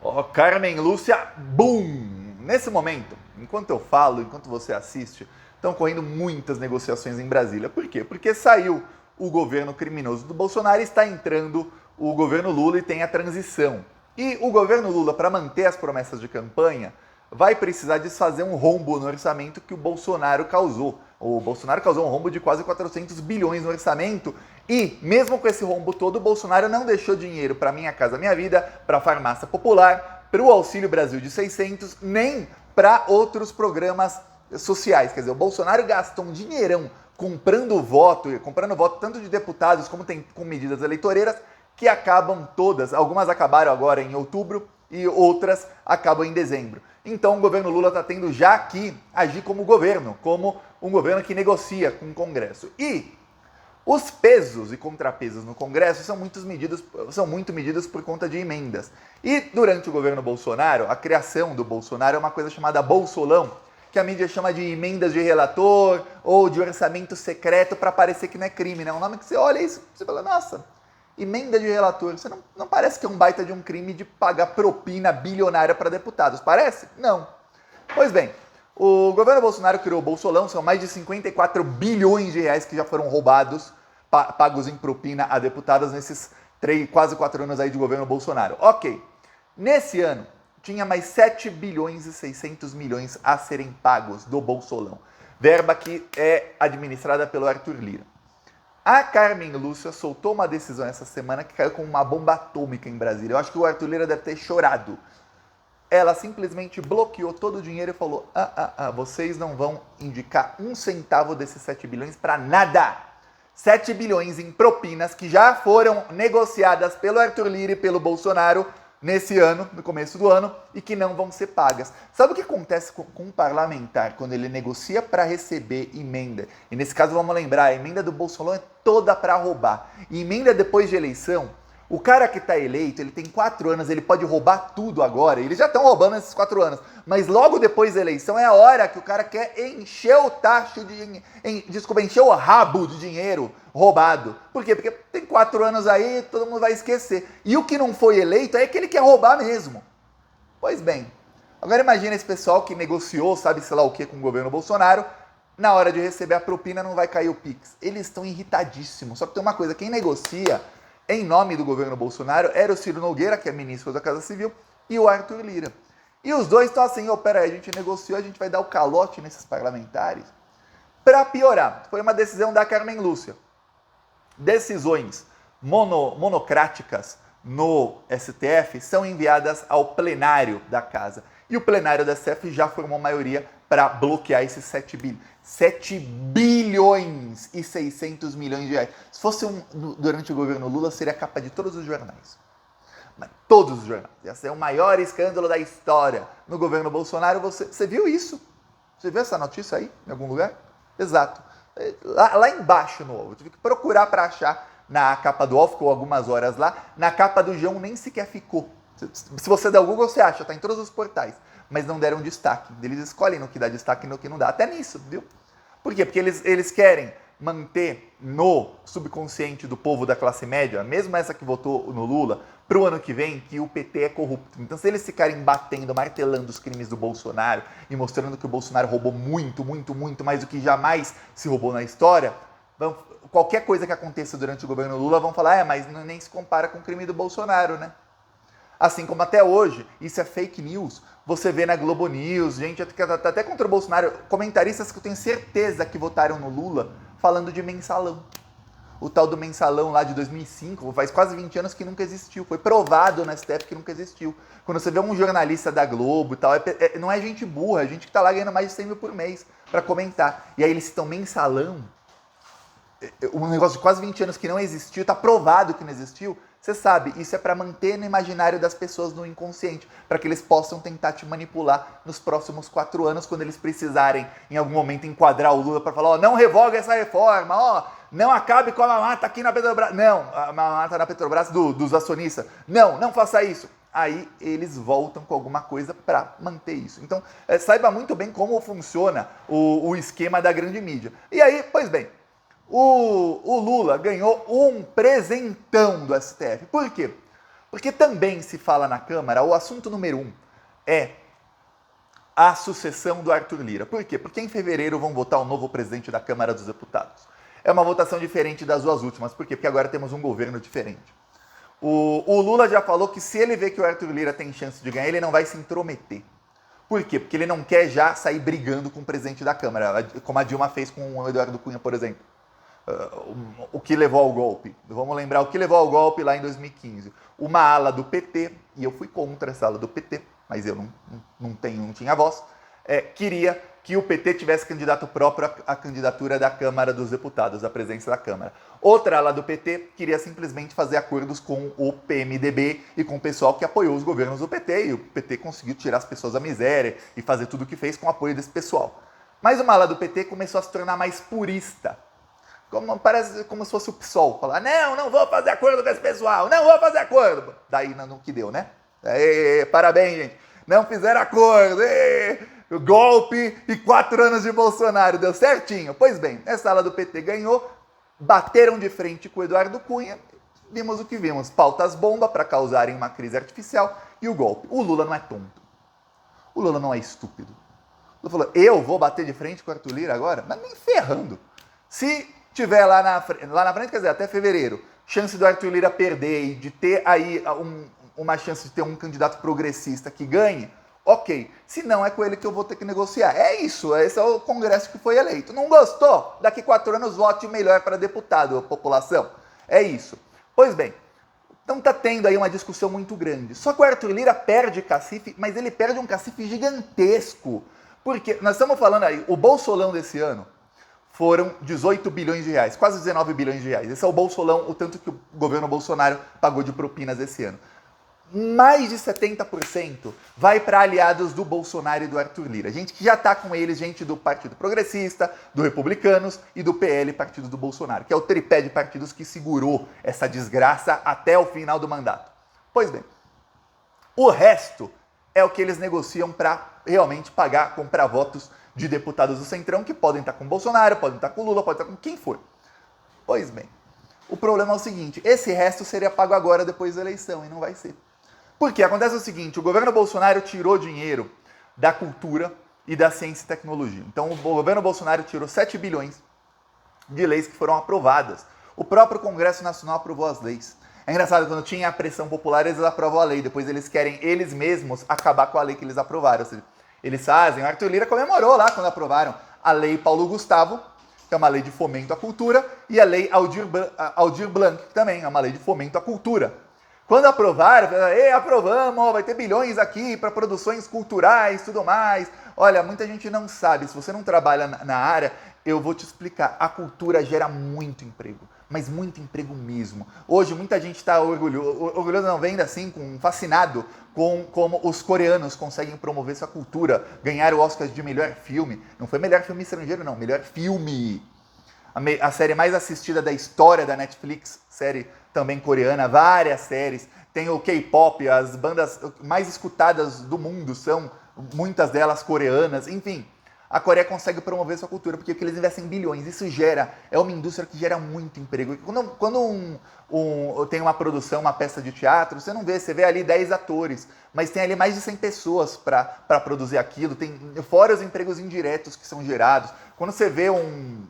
Ó, Carmen Lúcia, boom! Nesse momento, enquanto eu falo, enquanto você assiste, estão correndo muitas negociações em Brasília. Por quê? Porque saiu o governo criminoso do Bolsonaro e está entrando o governo Lula e tem a transição. E o governo Lula, para manter as promessas de campanha, vai precisar desfazer um rombo no orçamento que o Bolsonaro causou. O Bolsonaro causou um rombo de quase 400 bilhões no orçamento e, mesmo com esse rombo todo, o Bolsonaro não deixou dinheiro para Minha Casa Minha Vida, para a Farmácia Popular, para o Auxílio Brasil de 600, nem para outros programas sociais. Quer dizer, o Bolsonaro gastou um dinheirão comprando voto tanto de deputados como com medidas eleitoreiras, que acabam todas, algumas acabaram agora em outubro e outras acabam em dezembro. Então o governo Lula está tendo já que agir como governo, como um governo que negocia com o Congresso. E os pesos e contrapesos no Congresso são muito medidos por conta de emendas. E durante o governo Bolsonaro, a criação do Bolsonaro é uma coisa chamada Bolsolão, que a mídia chama de emendas de relator ou de orçamento secreto para parecer que não é crime, né? Um nome que você olha isso e você fala, nossa, emenda de relator. Você não parece que é um baita de um crime de pagar propina bilionária para deputados, parece? Não. Pois bem, o governo Bolsonaro criou o Bolsolão, são mais de 54 bilhões de reais que já foram roubados, pagos em propina a deputados nesses quase 4 anos aí de governo Bolsonaro. Ok, nesse ano tinha mais 7 bilhões e 600 milhões a serem pagos do Bolsolão, verba que é administrada pelo Arthur Lira. A Carmen Lúcia soltou uma decisão essa semana que caiu como uma bomba atômica em Brasília. Eu acho que o Arthur Lira deve ter chorado. Ela simplesmente bloqueou todo o dinheiro e falou, vocês não vão indicar um centavo desses 7 bilhões para nada. 7 bilhões em propinas que já foram negociadas pelo Arthur Lira e pelo Bolsonaro nesse ano, no começo do ano, e que não vão ser pagas. Sabe o que acontece com um parlamentar quando ele negocia para receber emenda? E nesse caso, vamos lembrar, a emenda do Bolsonaro é toda para roubar. E emenda depois de eleição, o cara que está eleito, ele tem 4 anos, ele pode roubar tudo agora. Eles já estão roubando esses 4 anos. Mas logo depois da eleição é a hora que o cara quer encher o tacho encher o rabo de dinheiro roubado. Por quê? Porque tem 4 anos aí, todo mundo vai esquecer. E o que não foi eleito é que ele quer roubar mesmo. Pois bem, agora imagina esse pessoal que negociou, sabe-se lá o que com o governo Bolsonaro, na hora de receber a propina não vai cair o Pix. Eles estão irritadíssimos. Só que tem uma coisa, quem negocia em nome do governo Bolsonaro era o Ciro Nogueira, que é ministro da Casa Civil, e o Arthur Lira. E os dois estão assim, peraí, a gente negociou, a gente vai dar o calote nesses parlamentares. Para piorar, foi uma decisão da Carmen Lúcia. Decisões monocráticas no STF são enviadas ao plenário da casa. E o plenário da STF já formou maioria para bloquear esses 7 bilhões. 7 bilhões e 600 milhões de reais. Se fosse durante o governo Lula, seria a capa de todos os jornais. Mas todos os jornais. Ia ser o maior escândalo da história. No governo Bolsonaro, você viu isso? Você viu essa notícia aí, em algum lugar? Exato. Lá embaixo no UOL. Eu tive que procurar para achar na capa do UOL, ficou algumas horas lá. Na capa do G1 nem sequer ficou. Se você der o Google, você acha, tá em todos os portais. Mas não deram destaque. Eles escolhem no que dá destaque e no que não dá. Até nisso, viu? Por quê? Porque eles querem manter no subconsciente do povo da classe média, mesmo essa que votou no Lula, para o ano que vem, que o PT é corrupto. Então, se eles ficarem batendo, martelando os crimes do Bolsonaro e mostrando que o Bolsonaro roubou muito, muito, muito mais do que jamais se roubou na história, qualquer coisa que aconteça durante o governo Lula vão falar, mas nem se compara com o crime do Bolsonaro, né? Assim como até hoje, isso é fake news, você vê na Globo News, gente até contra o Bolsonaro, comentaristas que eu tenho certeza que votaram no Lula falando de mensalão. O tal do mensalão lá de 2005, faz quase 20 anos que nunca existiu, foi provado na STF que nunca existiu. Quando você vê um jornalista da Globo e tal, não é gente burra, é gente que tá lá ganhando mais de 100 mil por mês para comentar. E aí eles citam mensalão, um negócio de quase 20 anos que não existiu, tá provado que não existiu. Você sabe, isso é para manter no imaginário das pessoas, no inconsciente, para que eles possam tentar te manipular nos próximos 4 anos, quando eles precisarem, em algum momento, enquadrar o Lula para falar, não revoga essa reforma, não acabe com a mamata aqui na Petrobras. Não, a mamata na Petrobras dos acionistas. Não faça isso. Aí eles voltam com alguma coisa para manter isso. Então, saiba muito bem como funciona o esquema da grande mídia. E aí, pois bem, o Lula ganhou um presentão do STF. Por quê? Porque também se fala na Câmara, o assunto número 1 é a sucessão do Arthur Lira. Por quê? Porque em fevereiro vão votar o novo presidente da Câmara dos Deputados. É uma votação diferente das duas últimas. Por quê? Porque agora temos um governo diferente. O Lula já falou que se ele vê que o Arthur Lira tem chance de ganhar, ele não vai se intrometer. Por quê? Porque ele não quer já sair brigando com o presidente da Câmara, como a Dilma fez com o Eduardo Cunha, por exemplo. O que levou ao golpe. Vamos lembrar o que levou ao golpe lá em 2015. Uma ala do PT, e eu fui contra essa ala do PT, mas eu não tinha voz, queria que o PT tivesse candidato próprio à candidatura da Câmara dos Deputados, à presidência da Câmara. Outra ala do PT queria simplesmente fazer acordos com o PMDB e com o pessoal que apoiou os governos do PT, e o PT conseguiu tirar as pessoas da miséria e fazer tudo o que fez com o apoio desse pessoal. Mas uma ala do PT começou a se tornar mais purista. Parece como se fosse o PSOL. Falar, não vou fazer acordo com esse pessoal, não vou fazer acordo. Daí no que deu, né? Parabéns, gente. Não fizeram acordo. Golpe e 4 anos de Bolsonaro. Deu certinho. Pois bem, essa ala do PT ganhou, bateram de frente com o Eduardo Cunha, vimos o que vimos. Pautas bomba para causarem uma crise artificial e o golpe. O Lula não é tonto. O Lula não é estúpido. O Lula falou, eu vou bater de frente com o Arthur Lira agora? Mas nem ferrando. Se tiver lá na frente, quer dizer, até fevereiro, chance do Arthur Lira perder e de ter aí uma chance de ter um candidato progressista que ganhe, ok. Se não, é com ele que eu vou ter que negociar. É isso, esse é o Congresso que foi eleito. Não gostou? Daqui 4 anos vote melhor para deputado, a população. É isso. Pois bem, então tá tendo aí uma discussão muito grande. Só que o Arthur Lira perde cacife, mas ele perde um cacife gigantesco. Porque nós estamos falando aí, o Bolsolão desse ano foram 18 bilhões de reais, quase 19 bilhões de reais. Esse é o Bolsolão, o tanto que o governo Bolsonaro pagou de propinas esse ano. Mais de 70% vai para aliados do Bolsonaro e do Arthur Lira. Gente que já está com eles, gente do Partido Progressista, do Republicanos e do PL, partido do Bolsonaro, que é o tripé de partidos que segurou essa desgraça até o final do mandato. Pois bem, o resto é o que eles negociam para realmente pagar, comprar votos de deputados do Centrão que podem estar com o Bolsonaro, podem estar com o Lula, podem estar com quem for. Pois bem, o problema é o seguinte, esse resto seria pago agora depois da eleição e não vai ser. Porque acontece o seguinte, o governo Bolsonaro tirou dinheiro da cultura e da ciência e tecnologia. Então o governo Bolsonaro tirou 7 bilhões de leis que foram aprovadas. O próprio Congresso Nacional aprovou as leis. É engraçado, quando tinha a pressão popular, eles aprovam a lei, depois eles querem eles mesmos acabar com a lei que eles aprovaram. Ou seja, eles fazem, o Arthur Lira comemorou lá quando aprovaram a lei Paulo Gustavo, que é uma lei de fomento à cultura, e a lei Aldir Blanc, que também é uma lei de fomento à cultura. Quando aprovaram, aprovamos, vai ter bilhões aqui para produções culturais, tudo mais. Olha, muita gente não sabe, se você não trabalha na área, eu vou te explicar, a cultura gera muito emprego, mas muito emprego mesmo. Hoje muita gente está orgulhoso não, vendo assim, fascinado com como os coreanos conseguem promover sua cultura, ganhar o Oscar de melhor filme. Não foi melhor filme estrangeiro, não, melhor filme. A série mais assistida da história da Netflix, série também coreana, várias séries. Tem o K-pop, as bandas mais escutadas do mundo são muitas delas coreanas, enfim. A Coreia consegue promover sua cultura porque eles investem bilhões. Isso é uma indústria que gera muito emprego. Quando tem uma produção, uma peça de teatro, você vê ali 10 atores, mas tem ali mais de 100 pessoas para produzir aquilo, tem fora os empregos indiretos que são gerados. Quando você vê um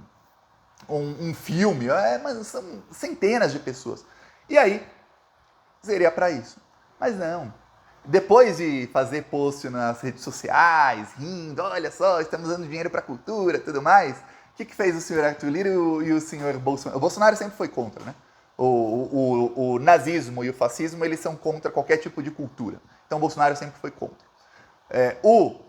filme, mas são centenas de pessoas. E aí, seria para isso. Mas não. Depois de fazer post nas redes sociais, rindo, olha só, estamos dando dinheiro para a cultura e tudo mais, o que fez o senhor Arthur Lira e o senhor Bolsonaro? O Bolsonaro sempre foi contra, né? O nazismo e o fascismo, eles são contra qualquer tipo de cultura. Então o Bolsonaro sempre foi contra. O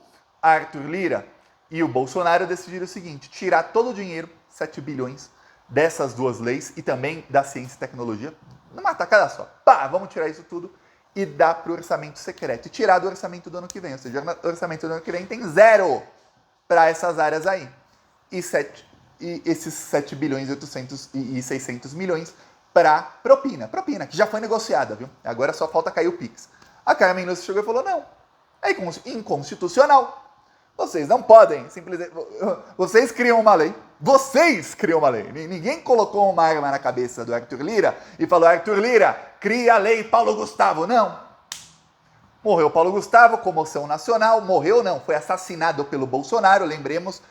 Arthur Lira e o Bolsonaro decidiram o seguinte, tirar todo o dinheiro, 7 bilhões, dessas duas leis e também da ciência e tecnologia, numa tacada só. Pá, vamos tirar isso tudo e dar para o orçamento secreto. E tirar do orçamento do ano que vem. Ou seja, o orçamento do ano que vem tem 0 para essas áreas aí. E esses 7 bilhões e 600 milhões para propina. Propina, que já foi negociada, viu? Agora só falta cair o Pix. A Carmen Lúcia chegou e falou, não, é inconstitucional. Vocês não podem, simplesmente... Vocês criam uma lei, Vocês criam uma lei. Ninguém colocou uma arma na cabeça do Arthur Lira e falou, Arthur Lira, cria a lei Paulo Gustavo. Não. Morreu Paulo Gustavo, comoção nacional. Morreu não, foi assassinado pelo Bolsonaro. Lembremos,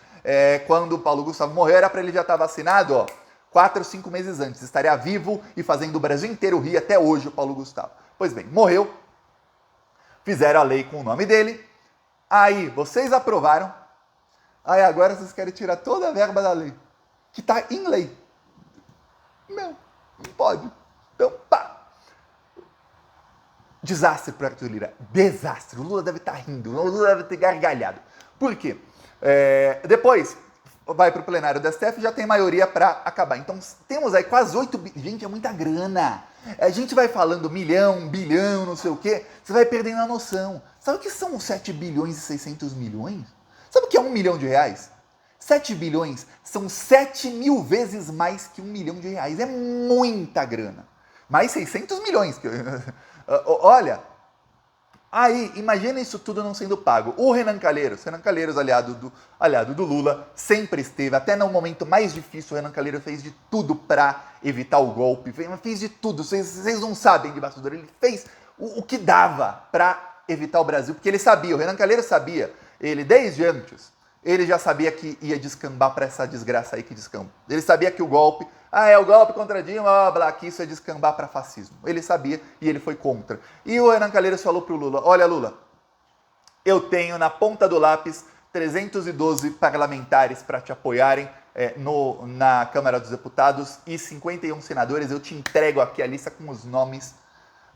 quando o Paulo Gustavo morreu, era para ele já estar vacinado, ó, 4 ou 5 meses antes. Estaria vivo e fazendo o Brasil inteiro rir até hoje o Paulo Gustavo. Pois bem, morreu. Fizeram a lei com o nome dele. Aí, vocês aprovaram. Aí agora vocês querem tirar toda a verba da lei, que está em lei. Não pode. Então, pá. Desastre para o Arthur Lira. Desastre. O Lula deve estar rindo. O Lula deve ter gargalhado. Por quê? Depois, vai para o plenário do STF e já tem maioria para acabar. Então, temos aí quase 8 bilhões. Gente, é muita grana. A gente vai falando milhão, bilhão, não sei o quê. Você vai perdendo a noção. Sabe o que são 7 bilhões e 600 milhões? Sabe o que é 1 milhão de reais? 7 bilhões são 7 mil vezes mais que 1 milhão de reais. É muita grana. Mais 600 milhões. Olha, aí, imagina isso tudo não sendo pago. O Renan Calheiros, aliado do Lula, sempre esteve, até no momento mais difícil, o Renan Calheiros fez de tudo para evitar o golpe. Fez de tudo, vocês não sabem de bastidor. Ele fez o que dava para evitar o Brasil, porque ele sabia, o Renan Calheiros sabia. Ele, desde antes, ele já sabia que ia descambar para essa desgraça aí que descamba. Ele sabia que o golpe, o golpe contra Dilma, que isso ia descambar para fascismo. Ele sabia e ele foi contra. E o Renan Calheiros falou para o Lula, olha Lula, eu tenho na ponta do lápis 312 parlamentares para te apoiarem na Câmara dos Deputados e 51 senadores, eu te entrego aqui a lista com os nomes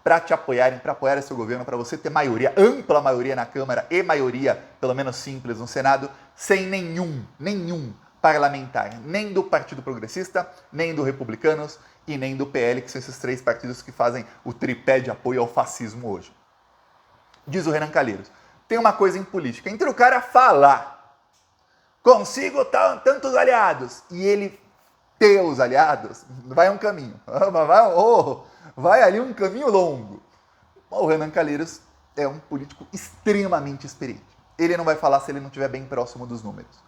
para te apoiarem, para apoiar seu governo, para você ter maioria, ampla maioria na Câmara e maioria, pelo menos simples, no Senado, sem nenhum parlamentar, nem do Partido Progressista, nem do Republicanos e nem do PL, que são esses 3 partidos que fazem o tripé de apoio ao fascismo hoje. Diz o Renan Calheiros, tem uma coisa em política, entre o cara falar, consigo tantos aliados, e ele ter os aliados, vai um caminho, vai ali um caminho longo. O Renan Calheiros é um político extremamente experiente. Ele não vai falar se ele não estiver bem próximo dos números.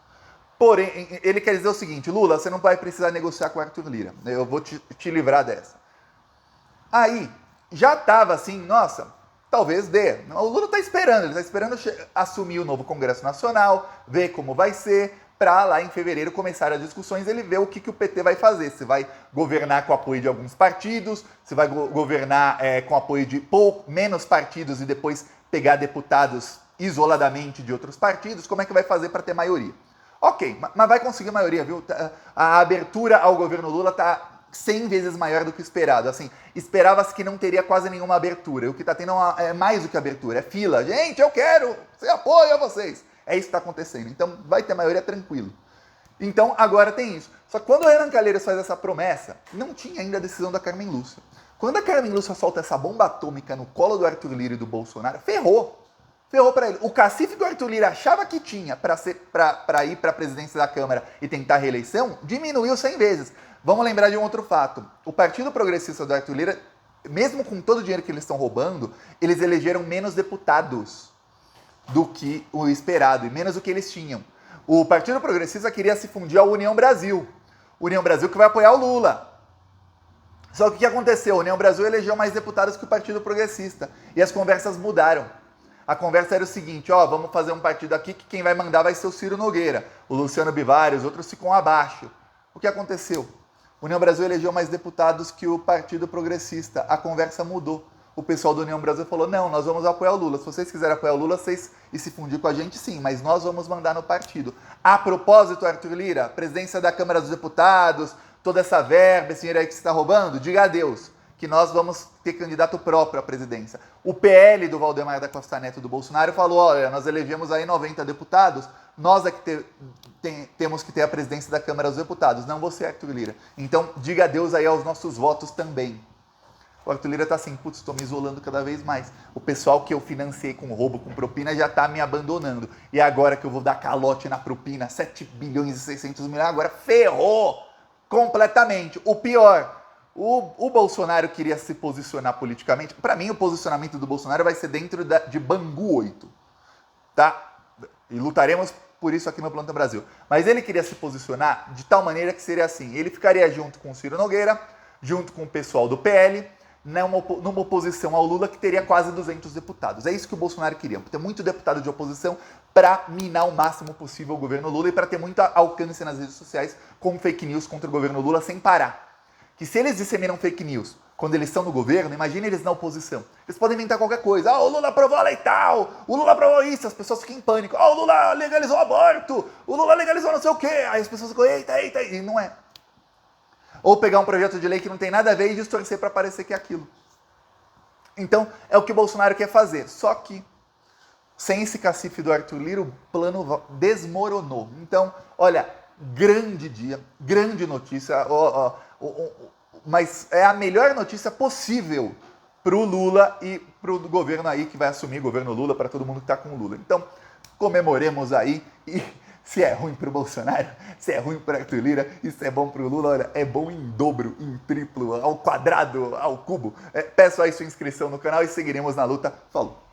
Porém, ele quer dizer o seguinte, Lula, você não vai precisar negociar com o Arthur Lira. Eu vou te livrar dessa. Aí, já estava assim, nossa, talvez dê. O Lula está esperando, ele está esperando assumir o novo Congresso Nacional, ver como vai ser, para lá em fevereiro começar as discussões, ele vê o que o PT vai fazer. Se vai governar com o apoio de alguns partidos, se vai governar com o apoio de menos partidos e depois pegar deputados isoladamente de outros partidos, como é que vai fazer para ter maioria? Ok, mas vai conseguir maioria, viu? A abertura ao governo Lula está 100 vezes maior do que esperado. Assim, esperava-se que não teria quase nenhuma abertura. O que está tendo é mais do que abertura, é fila. Gente, eu quero, você apoia vocês. É isso que está acontecendo. Então, vai ter maioria tranquilo. Então, agora tem isso. Só que quando o Renan Calheiros faz essa promessa, não tinha ainda a decisão da Carmen Lúcia. Quando a Carmen Lúcia solta essa bomba atômica no colo do Arthur Lira e do Bolsonaro, ferrou. Ferrou para ele. O cacife que o Arthur Lira achava que tinha para ir para a presidência da Câmara e tentar a reeleição, diminuiu 100 vezes. Vamos lembrar de um outro fato. O Partido Progressista do Arthur Lira, mesmo com todo o dinheiro que eles estão roubando, eles elegeram menos deputados do que o esperado, e menos do que eles tinham. O Partido Progressista queria se fundir ao União Brasil. União Brasil que vai apoiar o Lula. Só que o que aconteceu? A União Brasil elegeu mais deputados que o Partido Progressista. E as conversas mudaram. A conversa era o seguinte, vamos fazer um partido aqui que quem vai mandar vai ser o Ciro Nogueira. O Luciano Bivar, os outros ficam abaixo. O que aconteceu? A União Brasil elegeu mais deputados que o Partido Progressista. A conversa mudou. O pessoal da União Brasil falou, não, nós vamos apoiar o Lula. Se vocês quiserem apoiar o Lula, vocês e se fundir com a gente, sim, mas nós vamos mandar no partido. A propósito, Arthur Lira, presidência da Câmara dos Deputados, toda essa verba, esse dinheiro aí que você está roubando, diga adeus, que nós vamos ter candidato próprio à presidência. O PL do Valdemar da Costa Neto do Bolsonaro falou, olha, nós elegemos aí 90 deputados, nós é que temos que ter a presidência da Câmara dos Deputados, não você, Arthur Lira. Então, diga adeus aí aos nossos votos também. O Arthur Lira tá assim, putz, estou me isolando cada vez mais. O pessoal que eu financiei com roubo, com propina, já tá me abandonando. E agora que eu vou dar calote na propina, 7 bilhões e 600 milhões, agora ferrou completamente. O pior, o Bolsonaro queria se posicionar politicamente. Para mim, o posicionamento do Bolsonaro vai ser dentro de Bangu 8. Tá? E lutaremos por isso aqui no Plantão Brasil. Mas ele queria se posicionar de tal maneira que seria assim, ele ficaria junto com o Ciro Nogueira, junto com o pessoal do PL, numa oposição ao Lula que teria quase 200 deputados. É isso que o Bolsonaro queria, ter muito deputado de oposição para minar o máximo possível o governo Lula e para ter muito alcance nas redes sociais com fake news contra o governo Lula sem parar. Que se eles disseminam fake news quando eles estão no governo, imagine eles na oposição. Eles podem inventar qualquer coisa. O Lula aprovou a lei tal, o Lula aprovou isso, as pessoas ficam em pânico. O Lula legalizou o aborto, o Lula legalizou não sei o quê. Aí as pessoas ficam, eita, e não é. Ou pegar um projeto de lei que não tem nada a ver e distorcer para parecer que é aquilo. Então, é o que o Bolsonaro quer fazer. Só que, sem esse cacife do Arthur Lira, o plano desmoronou. Então, olha, grande dia, grande notícia, mas é a melhor notícia possível para o Lula e para o governo aí que vai assumir, governo Lula, para todo mundo que está com o Lula. Então, comemoremos aí e se é ruim para o Bolsonaro, se é ruim para Arthur Lira, isso é bom para o Lula, olha, é bom em dobro, em triplo, ao quadrado, ao cubo. Peço aí sua inscrição no canal e seguiremos na luta. Falou!